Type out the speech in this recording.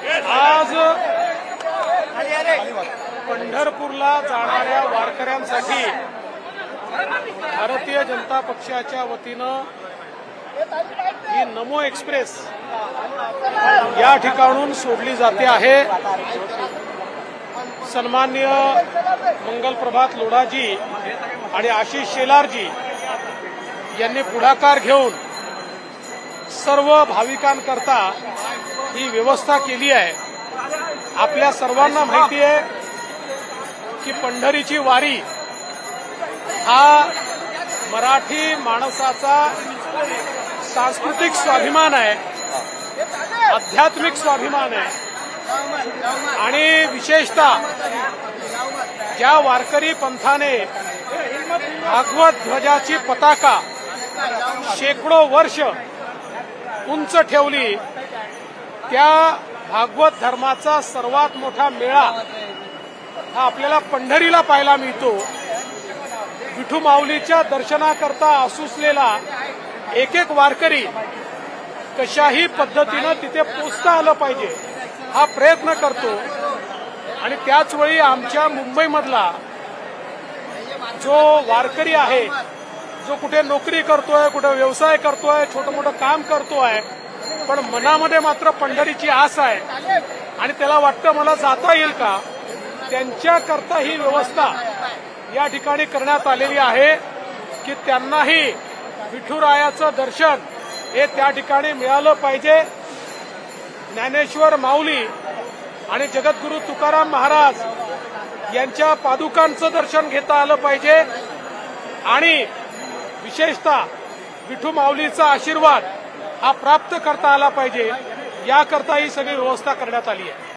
आज पंढरपूरला जाणाऱ्या वारकऱ्यांसाठी भारतीय जनता पक्षाच्या वतीनं ही नमो एक्सप्रेस या ठिकाणून सोडली जाते आहे। सन्माननीय मंगलप्रभात लोढाजी आणि आशिष शेलारजी यांनी पुढाकार घेऊन सर्व भाविकांकरता ही व्यवस्था केली आहे। आपल्या सर्वांना माहिती आहे की पंढरीची वारी हा मराठी माणसाचा सांस्कृतिक स्वाभिमान आहे, आध्यात्मिक स्वाभिमान आहे आणि विशेषतः ज्या वारकरी पंथाने भागवत ध्वजाची पताका शेकडो वर्ष उंच ठेवली, त्या भागवत धर्माचा सर्वात मोठा मेळा हा आपल्याला पंढरीला पाहायला मिळतो। विठू माऊलीच्या दर्शनाकरता आसुसलेला एक एक वारकरी कशाही पद्धतीनं तिथे पोचता आलं पाहिजे हा प्रयत्न करतो। आणि त्याच वेळी आमच्या मुंबईमधला जो वारकरी आहे, जो कुठे नोकरी करतोय, कुठे व्यवसाय करतोय, छोटं मोठं काम करतोय, पण मनामध्ये मात्र पंढरीची आस आहे आणि त्याला वाटतं मला जाता येईल का, त्यांच्याकरता ही व्यवस्था या ठिकाणी करण्यात आलेली आहे की त्यांनाही विठुरायाचं दर्शन हे त्या ठिकाणी मिळालं पाहिजे। ज्ञानेश्वर माऊली आणि जगद्गुरू तुकाराम महाराज यांच्या पादुकांचं दर्शन घेता आलं पाहिजे आणि विशेषतः विठू माऊलीचा आशीर्वाद हा प्राप्त करता आला पाहिजे, याकरता ही सगळी व्यवस्था करण्यात आली आहे।